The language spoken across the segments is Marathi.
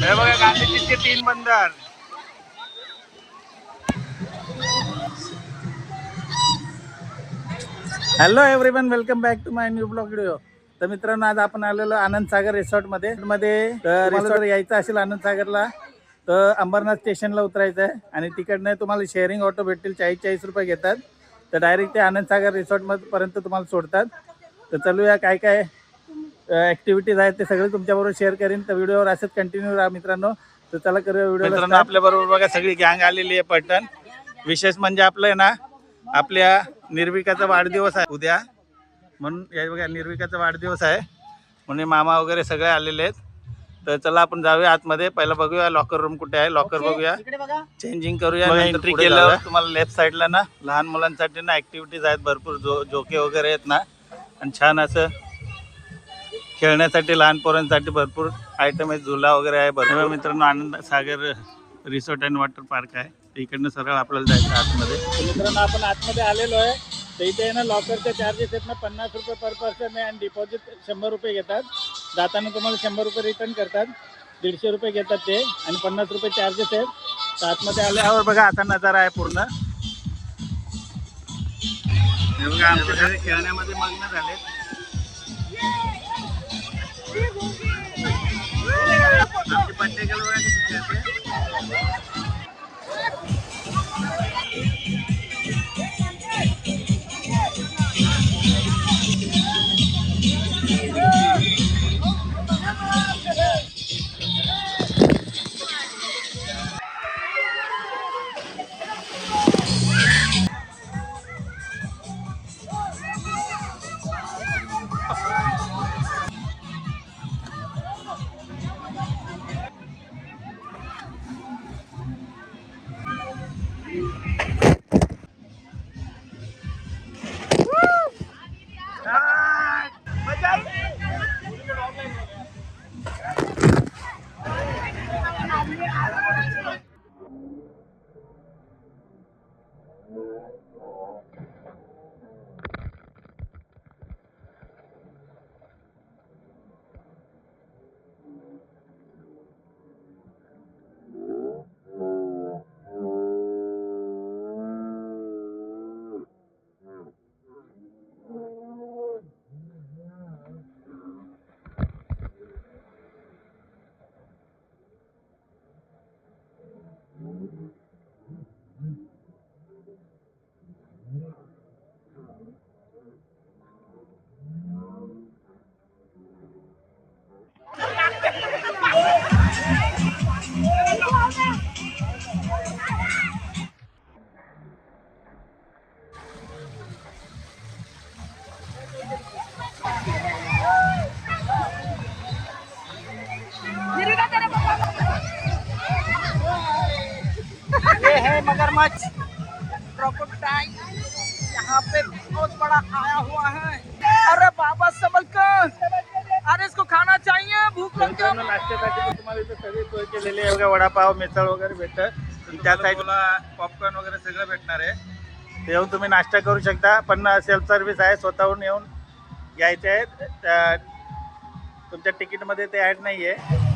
हे बघा गांधीजीचे 3 बंदर. Hello everyone, welcome back to my new blog video. तर मित्रांनो, आज आपण आलेलो आनंद सागर रिसॉर्टमध्ये. रिसॉर्ट यायचं असेल आनंद सागरला तर अंबरनाथ स्टेशनला उतरायचं आहे आणि तिकडनं तुम्हाला शेअरिंग ऑटो भेटतील. 40 रुपये घेतात. तर डायरेक्ट ते आनंद सागर रिसॉर्टमध्ये पर्यंत तुम्हाला सोडतात. तर चलूया, काय काय ॲक्टिव्हिटीज आहेत ते सगळे तुमच्याबरोबर शेअर करीन. तर व्हिडिओवर असंच कंटिन्यू राहा मित्रांनो. तर चला करूया व्हिडिओ. मित्रांनो, आपल्या बरोबर बघा सगळी गँग आलेली आहे पलटण. विशेष म्हणजे आपलं आहे ना, आपल्या निर्विकाचा वाढदिवस आहे उद्या, म्हणून या बघा निर्विकाचा वाढदिवस आहे म्हणून मामा वगैरे सगळे आलेले आहेत. तर चला आपण जाऊया आतमध्ये. पहिला बघूया लॉकर रूम कुठे आहे. लॉकर बघूया, चेंजिंग करूया. एंट्री केलं तुम्हाला लेफ्ट साईडला ना लहान मुलांसाठी ना ॲक्टिव्हिटीज आहेत भरपूर. जोके वगैरे आहेत ना, आणि छान असं खेळण्यासाठी लहान पोरांसाठी भरपूर आयटम आहेत. झुला वगैरे आहे भरपूर. मित्रांनो, Anand Sagar resort and water park आहे. इकडनं सरळ आपल्याला जायचं आतमध्ये. मित्रांनो, आपण आतमध्ये आलेलो आहे. तर इथे ना लॉकरचे चार्जेस आहेत ना 50 रुपये पर पर्सन आहे आणि डिपॉझिट 100 रुपये घेतात. जाताना तुम्हाला 100 रुपये रिटर्न करतात. 150 रुपये घेतात ते आणि 50 रुपये चार्जेस आहेत. तर आतमध्ये आल्यावर बघा आता नजारा आहे पूर्ण. हे बघा आमचे सगळे खेळण्यामध्ये मग्न झाले. आमची पट्टेकल बघा किती खेळते. ये है मगरमच्छ क्रोकोडाइल, यहाँ पे बहुत बड़ा आया हुआ है. अरे बाबा सबल का, अरे इसको खाना चाहिए, भूख लग गई. नाश्त्यासाठी तुम्हाला इथे सगळी सोय केलेली आहे. वडापाव मिसळ वगैरे भेटतं. त्या साईडला पॉपकॉर्न वगैरे सगळं भेटणार आहे. येऊन तुम्ही नाश्ता करू शकता. पण सेल्फ सर्व्हिस आहे, स्वतःहून येऊन घ्यायचे आहेत. तुमच्या तिकीटमध्ये ते ॲड नाही आहे.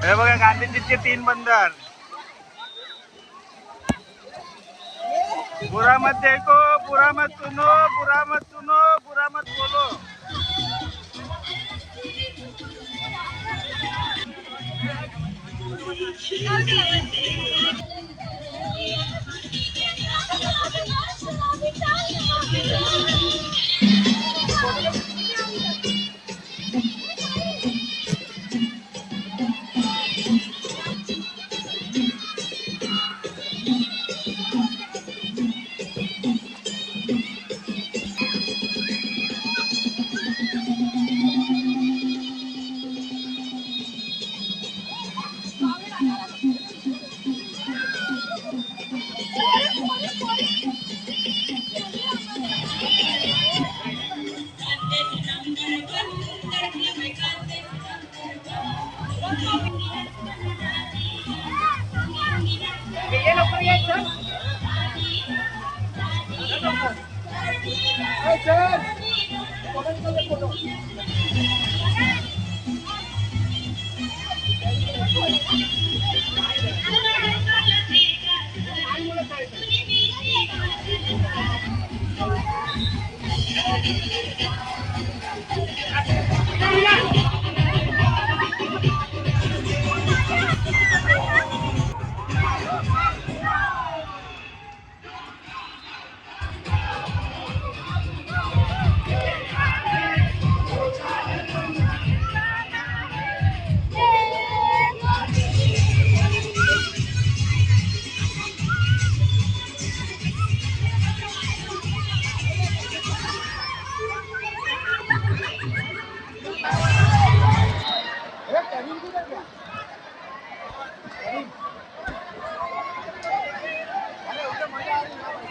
हे बघा गांधीजीचे 3 बंदर. बुरा मत देखो, बुरा मत सुनो, बुरा मत सुनो, बुरा मत बोलो.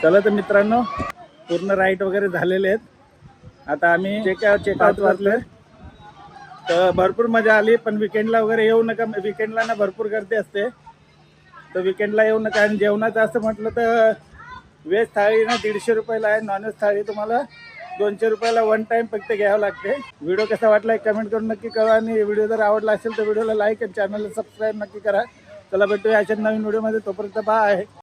चला तर मित्रांनो, पूर्ण राईट वगैरे झालेले आहेत. आता आम्ही चेकआउट वाजलोय. तर भरपूर मजा आली, पण विकेंडला वगैरे येऊ नका. विकेंडला ना भरपूर गर्दी असते, तर विकेंडला येऊ नका. आणि जेवणाचं असं म्हटलं तर व्हेज थाळी ना 150 रुपयाला आहे. नॉनव्हेज थाळी तुम्हाला 200 रुपयाला वन टाइम फक्त घ्यावं लागते. व्हिडिओ कसा वाटला कमेंट करून नक्की करा. आणि व्हिडिओ जर आवडला असेल तर व्हिडिओला लाईक आणि चॅनलला सबस्क्राईब नक्की करा. चला भेटूया अशा नवीन व्हिडिओमध्ये. तोपर्यंत बाय.